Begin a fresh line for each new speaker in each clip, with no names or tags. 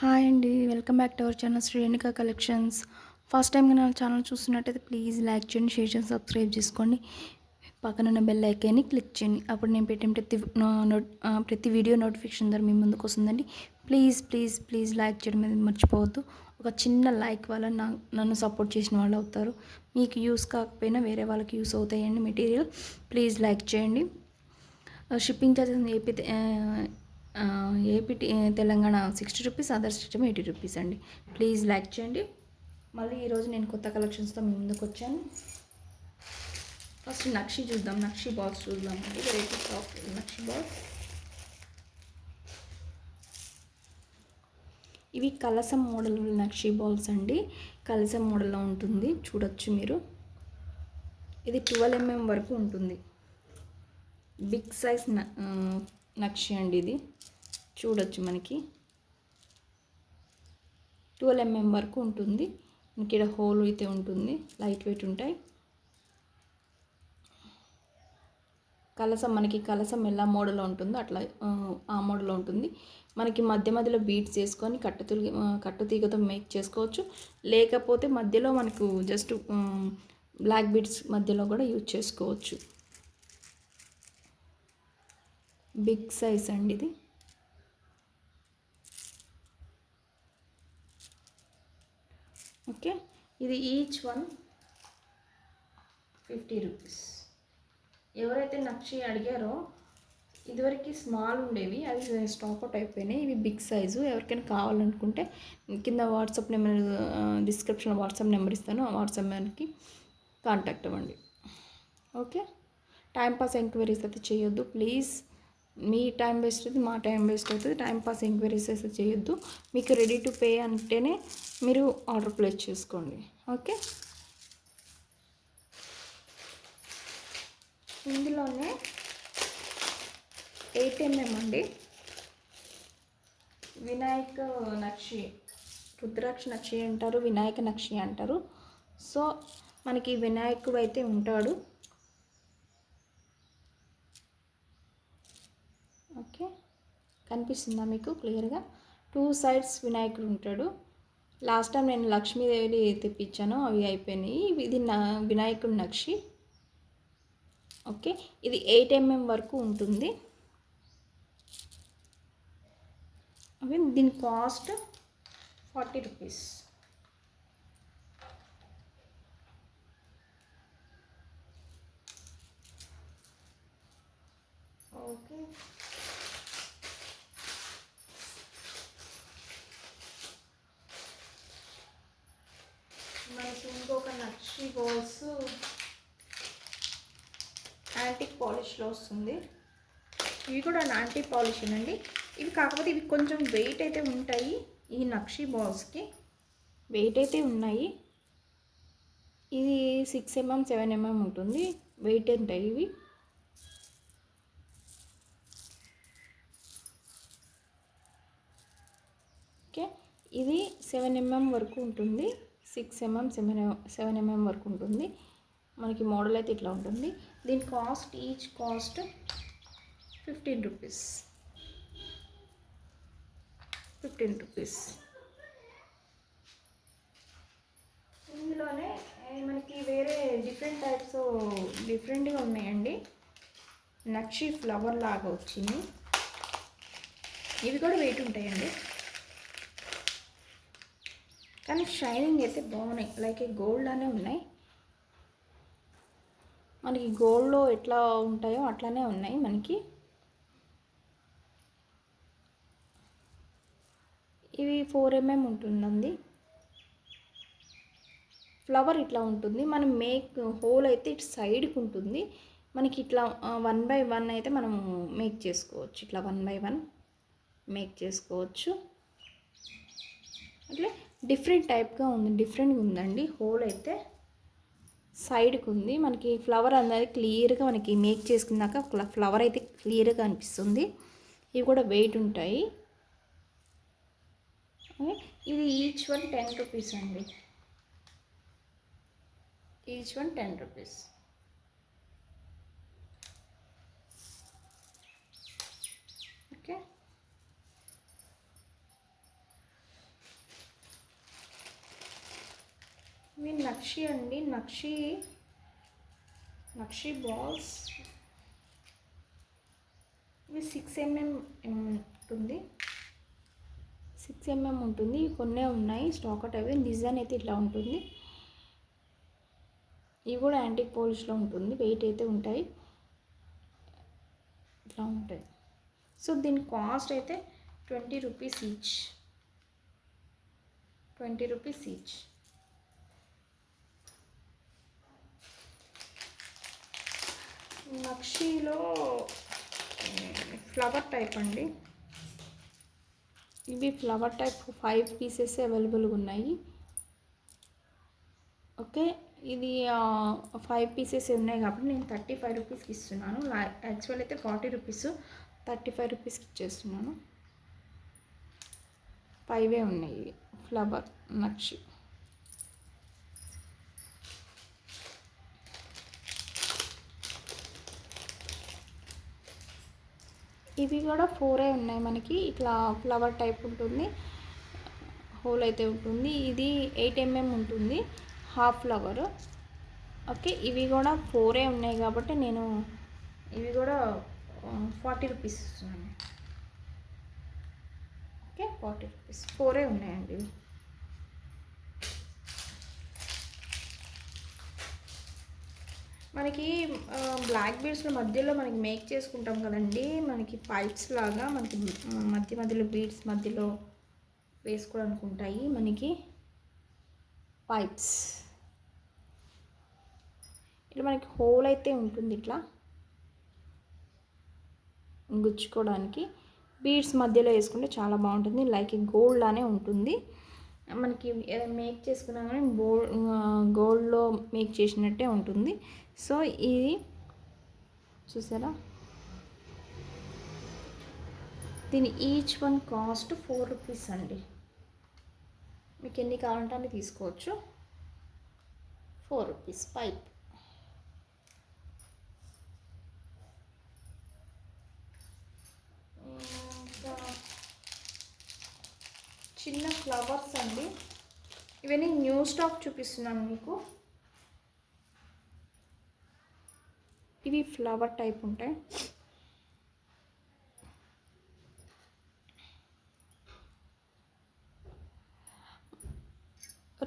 Hi అండి. Welcome back to our channel Shrenika collections. First time నా channel చూస్తున్నట్టయితే please like చేయండి, షేర్ చేయండి, సబ్స్క్రైబ్ చేసుకోండి. పక్కనున్న బెల్ ఐకాన్ని క్లిక్ చేయండి. అప్పుడు నేను పెట్టిన ప్రతి వీడియో నోటిఫికేషన్ ద్వారా మీ ముందుకు వస్తుందండి. ప్లీజ్ ప్లీజ్ ప్లీజ్ లైక్ చేయడం అనేది మర్చిపోవద్దు. ఒక చిన్న లైక్ వల్ల నన్ను సపోర్ట్ చేసిన వాళ్ళు అవుతారు. మీకు యూస్ కాకపోయినా వేరే వాళ్ళకి యూస్ అవుతాయండి మెటీరియల్. ప్లీజ్ లైక్ చేయండి. Shipping charges AP Telangana 60 rupees, other state 80 rupees అండి. ప్లీజ్ లైక్ చేయండి. మళ్ళీ ఈరోజు నేను కొత్త కలెక్షన్స్తో మీ ముందుకు వచ్చాను. ఫస్ట్ నక్షి చూద్దాం, నక్షి బాల్స్ చూద్దాం అండి. Varieties of nakshi balls. ఇవి కలసం మోడల్ నక్షి బాల్స్ అండి. కలసం మోడల్లో ఉంటుంది, చూడొచ్చు మీరు. ఇది 12 mm వరకు ఉంటుంది. బిగ్ సైజ్ నక్షి అండి. ఇది చూడొచ్చు, మనకి 12 mm వరకు ఉంటుంది. మనకి ఇక్కడ హోల్ అయితే ఉంటుంది, లైట్ వెయిట్ ఉంటాయి. మనకి కలసం ఎలా మోడల్లో ఉంటుందో అట్లా ఆ మోడల్లో ఉంటుంది. మనకి మధ్య మధ్యలో బీట్స్ చేసుకొని కట్టుతీగతో మేక్ చేసుకోవచ్చు. లేకపోతే మధ్యలో మనకు జస్ట్ బ్లాక్ బీట్స్ మధ్యలో కూడా యూజ్ చేసుకోవచ్చు. బిగ్ సైజ్ అండి ఇది. ఓకే, ఇది ఈచ్ వన్ 50 రూపీస్. ఎవరైతే నక్షి అడిగారో, ఇదివరకు స్మాల్ ఉండేవి, అవి స్టాక్ అవుట్ అయిపోయినాయి. ఇవి బిగ్ సైజు. ఎవరికైనా కావాలనుకుంటే కింద వాట్సాప్ నెంబర్, డిస్క్రిప్షన్లో వాట్సాప్ నెంబర్ ఇస్తాను. ఆ వాట్సాప్ నెంబర్కి కాంటాక్ట్ అవ్వండి. ఓకే, టైంపాస్ ఎంక్వైరీస్ అయితే చేయొద్దు ప్లీజ్. మీ టైం వేస్ట్ అవుతుంది, మా టైం వేస్ట్ అవుతుంది. టైంపాస్ ఎంక్వైరీస్ అయితే చేయొద్దు. మీకు రెడీ టు పే అంటేనే మీరు ఆర్డర్ ప్లేస్ చేసుకోండి. ఓకే, ఇందులోనే 8 mm అండి. వినాయక నక్షి, రుద్రాక్ష నక్షి అంటారు, వినాయక నక్షి అంటారు. సో మనకి వినాయకుడు అయితే ఉంటాడు. ఓకే, కనిపిస్తుందా మీకు క్లియర్గా? 2 సైడ్స్ వినాయకుడు ఉంటాడు. లాస్ట్ టైం నేను లక్ష్మీదేవిని తెప్పించాను, అవి అయిపోయినాయి. ఇది వినాయకుడు నక్షి. ఓకే, ఇది 8 mm వరకు ఉంటుంది. దీని కాస్ట్ 40 రూపీస్. ఓకే, మనకి ఇంకొక నక్షి బాల్స్ యాంటిక్ పాలిష్లో వస్తుంది. ఇవి కూడా యాంటిక్ పాలిష్ అండి. ఇవి కాకపోతే ఇవి కొంచెం వెయిట్ అయితే ఉంటాయి. ఈ నక్షి బాల్స్కి వెయిట్ అయితే ఉన్నాయి. ఇది 6 mm 7 mm ఉంటుంది, వెయిట్ ఉంటాయి ఇవి. ఓకే, ఇది 7 mm వరకు ఉంటుంది, 6 mm 7 mm వరకు ఉంటుంది. మనకి మోడల్ అయితే ఇట్లా ఉంటుంది. దీని cost each cost 15 rupees. 15 rupees. ఇందులోనే మనకి వేరే డిఫరెంట్ టైప్స్ డిఫరెంట్గా ఉన్నాయండి. నక్షి ఫ్లవర్ లాగా వచ్చింది. ఇవి కూడా వెయిట్ ఉంటాయండి, కానీ షైనింగ్ అయితే బాగున్నాయి. లైక్ గోల్డ్ అనే ఉన్నాయి. మనకి గోల్డ్లో ఎట్లా ఉంటాయో అట్లానే ఉన్నాయి మనకి. ఇవి 4 mm ఉంటుందండి. ఫ్లవర్ ఇట్లా ఉంటుంది. మనం హోల్ అయితే ఇటు సైడ్కి ఉంటుంది. మనకి ఇట్లా 1 by 1 అయితే మనం మేక్ చేసుకోవచ్చు. ఇట్లా 1 by 1 మేక్ చేసుకోవచ్చు. అట్లే డిఫరెంట్ టైప్గా ఉంది, డిఫరెంట్గా ఉందండి. హోల్ అయితే సైడ్కి ఉంది. మనకి ఫ్లవర్ అనేది క్లియర్గా మనకి మేక్ చేసుకున్నాక ఫ్లవర్ అయితే క్లియర్గా అనిపిస్తుంది. ఇవి కూడా వెయిట్ ఉంటాయి. ఇది ఈచ్ వన్ 10 రూపీస్ అండి. Each one 10 rupees. ఓకే, ఇవి నక్షి అండి, నక్షి బాల్స్. ఇవి 6 mm ఉంటుంది, 6 mm ఉంటుంది. కొన్నే ఉన్నాయి స్టాక్ అవుట్ అవి. డిజైన్ అయితే ఇట్లా ఉంటుంది. ఇవి కూడా యాంటిక్ పాలిష్లో ఉంటుంది. వెయిట్ అయితే ఉంటాయి, ఇట్లా ఉంటాయి. సో దీని కాస్ట్ అయితే 20 రూపీస్ ఈచ్, 20 రూపీస్ ఈచ్. నక్షిలో ఫ్లవర్ టైప్ అండి. ఇవి ఫ్లవర్ టైప్ 5 పీసెస్ అవైలబుల్గా ఉన్నాయి. ఓకే, ఇది 5 పీసెస్ ఉన్నాయి కాబట్టి నేను 35 రూపీస్కి ఇస్తున్నాను. యాక్చువల్ అయితే 40 రూపీస్, 35 రూపీస్కి ఇచ్చేస్తున్నాను. 5 ఉన్నాయి ఫ్లవర్ నక్షి. ఇవి కూడా 4 ఉన్నాయి మనకి. ఇట్లా ఫ్లవర్ టైప్ ఉంటుంది, హోల్ అయితే ఉంటుంది. ఇది 8 mm ఉంటుంది, హాఫ్ ఫ్లవర్. ఓకే, ఇవి కూడా 4 ఉన్నాయి కాబట్టి నేను ఇవి కూడా 40 రూపీస్ ఇస్తున్నాను. Okay, 40 rupees. 4 ఉన్నాయండి ఇవి. మనకి బ్లాక్ బీడ్స్లో మధ్యలో మనకి మేక్ చేసుకుంటాం కదండి, మనకి పైప్స్ లాగా మనకి మధ్యలో బీడ్స్ మధ్యలో వేసుకోవడానికి ఉంటాయి మనకి పైప్స్. ఇట్లా మనకి హోల్ అయితే ఉంటుంది, ఇట్లా గుచ్చుకోవడానికి. బీడ్స్ మధ్యలో వేసుకుంటే చాలా బాగుంటుంది, లైక్ గోల్డ్ లానే ఉంటుంది. మనకి ఏదైనా మేక్ చేసుకున్నా కానీ గోల్డ్లో మేక్ చేసినట్టే ఉంటుంది. సో ఇది చూసారా, దీని ఈచ్ వన్ కాస్ట్ 4 రూపీస్ అండి. మీకు ఎన్ని కావాలంటే అన్ని తీసుకోవచ్చు. 4 రూపీస్ పైప్. చిన్న ఫ్లవర్స్ అండి, ఇవన్నీ న్యూ స్టాక్ చూపిస్తున్నాను మీకు. ఇవి ఫ్లవర్ టైప్ ఉంటాయి.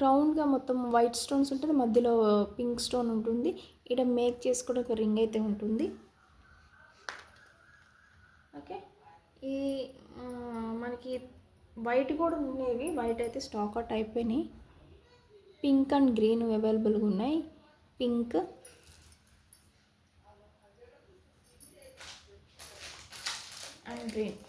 రౌండ్గా మొత్తం వైట్ స్టోన్స్ ఉంటుంది, మధ్యలో పింక్ స్టోన్ ఉంటుంది. ఇక్కడ మేక్ చేసుకోవడం ఒక రింగ్ అయితే ఉంటుంది. ఓకే, ఈ మనకి వైట్ కూడా ఉండేవి, వైట్ అయితే స్టాక్ అవుట్ అయిపోయినాయి. పింక్ అండ్ గ్రీన్ అవైలబుల్గా ఉన్నాయి. Pink and green.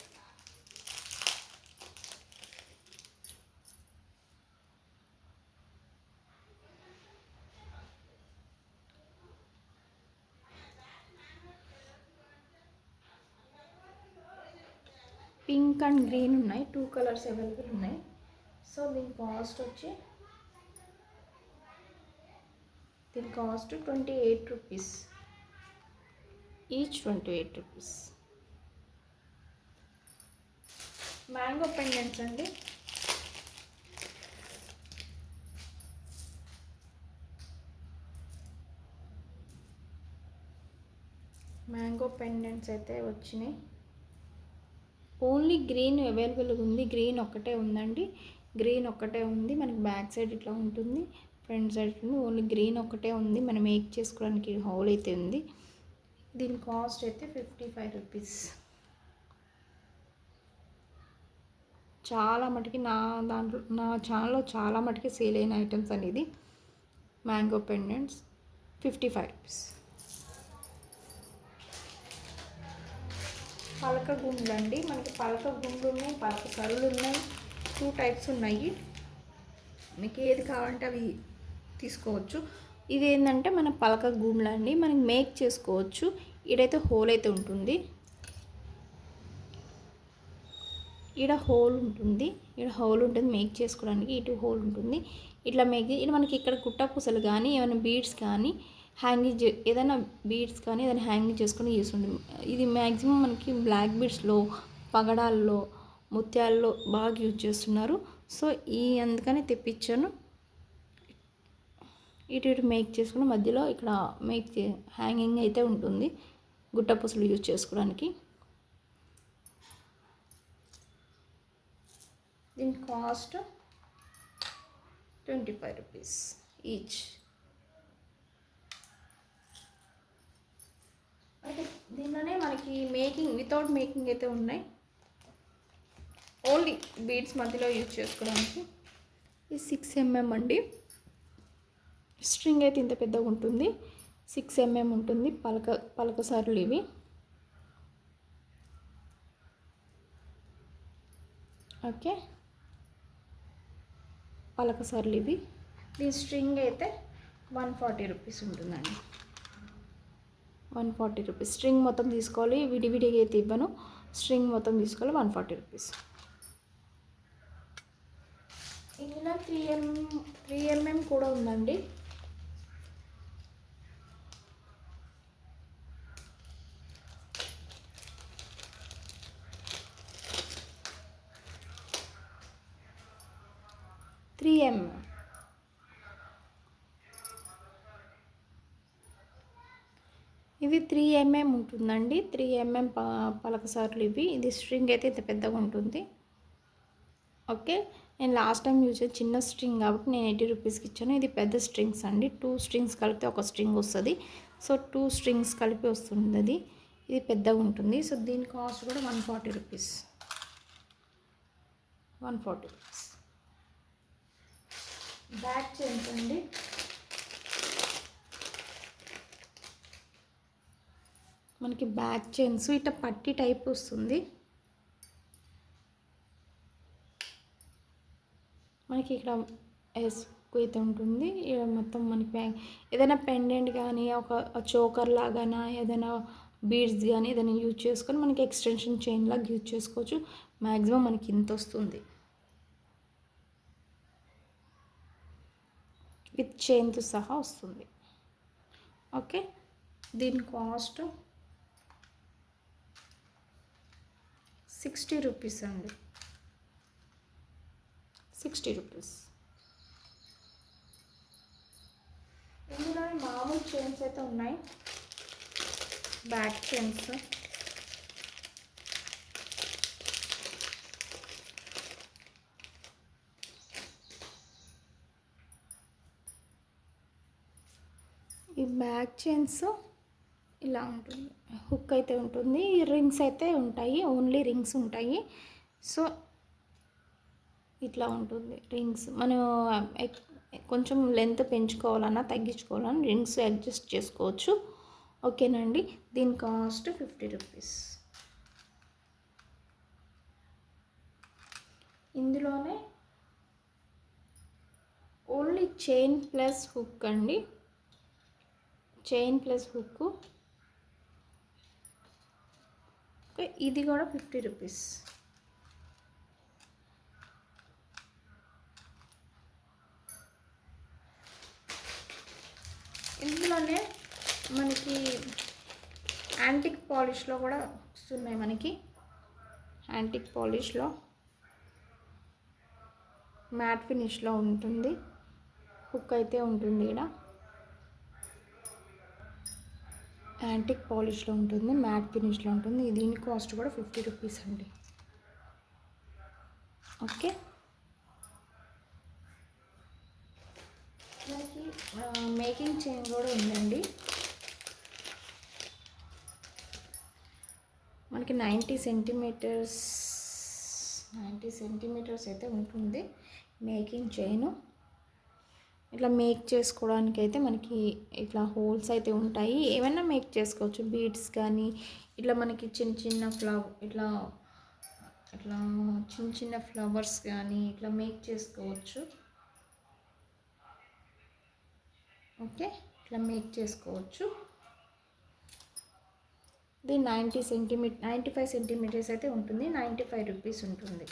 Pink and green ఉన్నాయి, 2 కలర్స్ అవైలబుల్ ఉన్నాయి. సో దీని cost 28 rupees each, 28 rupees. Mango pendants అండి, మ్యాంగో పెండెంట్స్ అయితే వచ్చినాయి. ఓన్లీ గ్రీన్ అవైలబుల్గా ఉంది, గ్రీన్ ఒక్కటే ఉందండి, గ్రీన్ ఒక్కటే ఉంది. మనకి బ్యాక్ సైడ్ ఇట్లా ఉంటుంది, ఫ్రంట్ సైడ్ ఉంది. ఓన్లీ గ్రీన్ ఒక్కటే ఉంది, మనం మేక్ చేసుకోవడానికి హోల్ అయితే ఉంది. దీని కాస్ట్ అయితే 55 రూపీస్. చాలా మటుకి నా ఛానల్లో చాలా మటుకి సేల్ అయిన ఐటమ్స్ అనేది మ్యాంగో పెండెంట్స్. 55 రూపీస్. పలక గుండ్లు అండి, మనకి పలక గుండ్లు ఉన్నాయి, పలక సరులు ఉన్నాయి. 2 టైప్స్ ఉన్నాయి, మీకు ఏది కావాలంటే అవి తీసుకోవచ్చు. ఇది ఏంటంటే మన పలక గుండ్లు అండి, మనకి మేక్ చేసుకోవచ్చు. ఇడైతే హోల్ అయితే ఉంటుంది, ఈడ హోల్ ఉంటుంది, మేక్ చేసుకోవడానికి. ఇటు హోల్ ఉంటుంది, ఇట్లా ఇట్లా మనకి ఇక్కడ కుట్టపూసలు కానీ ఏమైనా బీడ్స్ కానీ హ్యాంగింగ్ ఏదైనా బీడ్స్ కానీ ఏదైనా హ్యాంగింగ్ చేసుకొని యూస్ ఉంటుంది. ఇది మ్యాక్సిమం మనకి బ్లాక్ బీడ్స్లో, పగడాల్లో, ముత్యాల్లో బాగా యూజ్ చేస్తున్నారు. సో అందుకని తెప్పించాను. ఇటు ఇటు మేక్ చేసుకుని మధ్యలో ఇక్కడ హ్యాంగింగ్ అయితే ఉంటుంది, గుట్ట పూసలు యూజ్ చేసుకోవడానికి. దీని కాస్ట్ 25 రూపీస్ ఈచ్. అయితే దీనిలోనే మనకి వితౌట్ మేకింగ్ అయితే ఉన్నాయి, ఓన్లీ బీడ్స్ మధ్యలో యూజ్ చేసుకోవడానికి. ఇది 6 mm అండి. స్ట్రింగ్ అయితే ఇంత పెద్దగా ఉంటుంది, 6 mm ఉంటుంది. పలక సార్లు ఇవి. ఓకే, పలక సార్లు ఇవి. దీని స్ట్రింగ్ అయితే 140 రూపీస్ ఉంటుందండి. 140 రూపీస్. స్ట్రింగ్ మొత్తం తీసుకోవాలి, విడివిడిగా అయితే ఇవ్వను. స్ట్రింగ్ మొత్తం తీసుకోవాలి, 140 రూపీస్. ఇందులో 3 mm కూడా ఉందండి. ఇవి 3 mm ఉంటుందండి. 3 mm పలక సార్లు ఇవి. ఇది స్ట్రింగ్ అయితే ఇంత పెద్దగా ఉంటుంది. ఓకే, నేను లాస్ట్ టైం యూజ్ చేసిన చిన్న స్ట్రింగ్ కాబట్టి నేను 80 రూపీస్కి ఇచ్చాను. ఇది పెద్ద స్ట్రింగ్స్ అండి, 2 స్ట్రింగ్స్ కలిపితే ఒక స్ట్రింగ్ వస్తుంది. సో 2 స్ట్రింగ్స్ కలిపి వస్తుంది అది. ఇది పెద్దగా ఉంటుంది. సో దీని కాస్ట్ కూడా 140 రూపీస్. 140 రూపీస్. బ్యాక్ చైన్స్ అండి. మనకి బ్యాక్ చైన్స్ ఇట్లా పట్టి టైప్ వస్తుంది. మనకి ఇక్కడ అయితే ఉంటుంది. ఇక్కడ మొత్తం మనకి ఏదైనా పెండెంట్ కానీ ఒక చోకర్ లాగానా ఏదైనా బీడ్స్ కానీ ఏదైనా యూజ్ చేసుకొని మనకి ఎక్స్టెన్షన్ చైన్ లాగా యూజ్ చేసుకోవచ్చు. మ్యాక్సిమం మనకి ఇంత వస్తుంది, విత్ చైన్తో సహా వస్తుంది. ఓకే, దీని కాస్ట్ 60 రూపీస్ అండి. 60 రూపీస్. ఇందులో మామూలు చైన్స్ అయితే ఉన్నాయి, బ్యాక్ చైన్స్. ఈ బ్యాక్ చైన్స్ ఇలా ఉంటుంది, హుక్ అయితే ఉంటుంది, రింగ్స్ అయితే ఉంటాయి, ఓన్లీ రింగ్స్ ఉంటాయి. సో ఇట్లా ఉంటుంది రింగ్స్. మనం కొంచెం లెంత్ పెంచుకోవాలన్నా తగ్గించుకోవాలన్నా రింగ్స్ అడ్జస్ట్ చేసుకోవచ్చు. ఓకేనండి, దీని కాస్ట్ 50 రూపీస్. ఇందులోనే ఓన్లీ చైన్ ప్లస్ హుక్ అండి, చైన్ ప్లస్ హుక్. ఓకే, ఇది కూడా 50 రూపీస్. ఇందులోనే మనకి యాంటిక్ పాలిష్లో కూడా వస్తున్నాయి. మనకి యాంటిక్ పాలిష్లో మ్యాట్ ఫినిష్లో ఉంటుంది, హుక్ అయితే ఉంటుంది. ఇక్కడ యాంటిక్ పాలిష్లో ఉంటుంది, మ్యాట్ ఫినిష్లో ఉంటుంది. దీని కాస్ట్ కూడా 50 రూపీస్ అండి. ఓకే, మనకి మేకింగ్ చైన్ కూడా ఉందండి. మనకి 90 సెంటీమీటర్స్ అయితే ఉంటుంది మేకింగ్ చైను. ఇట్లా మేక్ చేసుకోవడానికి అయితే మనకి ఇట్లా హోల్స్ అయితే ఉంటాయి. ఏమైనా మేక్ చేసుకోవచ్చు, బీడ్స్ కానీ ఇట్లా మనకి చిన్న ఫ్లవర్స్ కానీ ఇట్లా మేక్ చేసుకోవచ్చు. ఓకే, ఇట్లా మేక్ చేసుకోవచ్చు. ఇది 95 సెంటీమీటర్స్ అయితే ఉంటుంది, 95 రూపీస్ ఉంటుంది.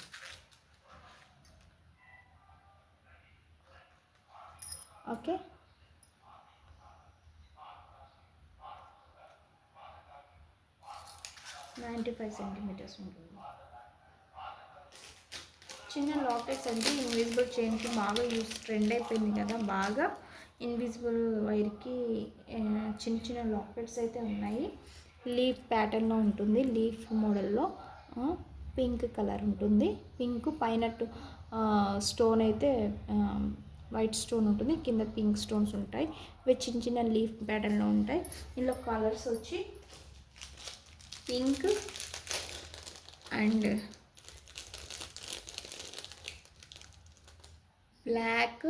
ఓకే, సెంటీమీటర్స్ ఉంటుంది. చిన్న లాకెట్స్ అంటే ఇన్విజిబుల్ చైన్కి బాగా ట్రెండ్ అయిపోయింది కదా బాగా. ఇన్విజిబుల్ వైర్కి చిన్న చిన్న లాకెట్స్ అయితే ఉన్నాయి. లీఫ్ ప్యాటర్న్లో ఉంటుంది, లీఫ్ మోడల్లో పింక్ కలర్ ఉంటుంది. పింక్ పైన స్టోన్ అయితే వైట్ స్టోన్ ఉంటుంది, కింద పింక్ స్టోన్స్ ఉంటాయి. ఇవి చిన్న చిన్న లీఫ్ ప్యాటర్న్లో ఉంటాయి. ఇందులో కలర్స్ వచ్చి pink and black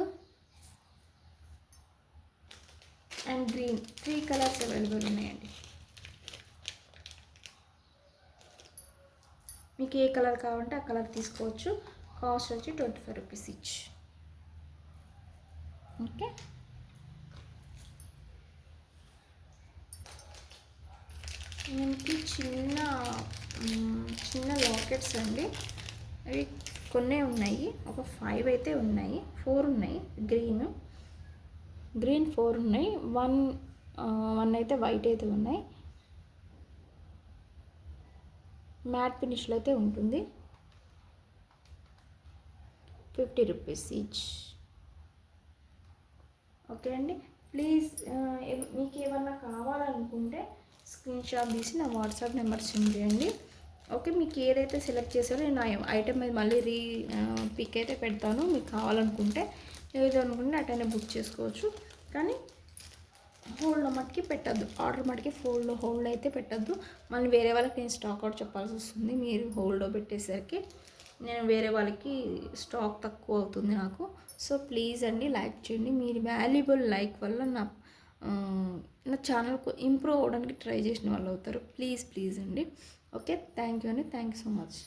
and green, 3 colours available ఉన్నాయండి. మీకు ఏ కలర్ కావాలంటే ఆ కలర్ తీసుకోవచ్చు. కాస్ట్ వచ్చి 25 రూపీస్ ఈచ్. ఓకే, మనకి చిన్న చిన్న లాకెట్స్ అండి. అవి కొన్నే ఉన్నాయి, ఒక 5 అయితే ఉన్నాయి, 4 ఉన్నాయి. గ్రీన్ 4 ఉన్నాయి, వన్ అయితే వైట్ అయితే ఉన్నాయి. మ్యాట్ ఫినిష్లో అయితే ఉంటుంది. 50 రూపీస్ ఈచ్. ఓకే అండి, ప్లీజ్ మీకు ఏమన్నా కావాలనుకుంటే స్క్రీన్ షాట్ తీసి నా వాట్సాప్ నెంబర్ సెండ్ చేయండి. ఓకే, మీకు ఏదైతే సెలెక్ట్ చేశారో నేను ఆ ఐటమ్ మీద మళ్ళీ పిక్ అయితే పెడతాను. మీకు కావాలనుకుంటే ఏదో అనుకుంటే అటైనా బుక్ చేసుకోవచ్చు. కానీ హోల్డ్లో మటుకి పెట్టద్దు, ఆర్డర్ మటుకి హోల్డ్ అయితే పెట్టద్దు. మళ్ళీ వేరే వాళ్ళకి నేను స్టాక్ అవుట్ చెప్పాల్సి వస్తుంది. మీరు హోల్డ్లో పెట్టేసరికి నేను వేరే వాళ్ళకి స్టాక్ తక్కువ అవుతుంది నాకు. సో ప్లీజ్ అండి, లైక్ చేయండి. మీరు వాల్యుబుల్ లైక్ వల్ల నా ఛానల్కు ఇంప్రూవ్ అవ్వడానికి ట్రై చేసిన వాళ్ళు అవుతారు. ప్లీజ్ అండి. ఓకే, థ్యాంక్ యూ అండి, థ్యాంక్ యూ సో మచ్.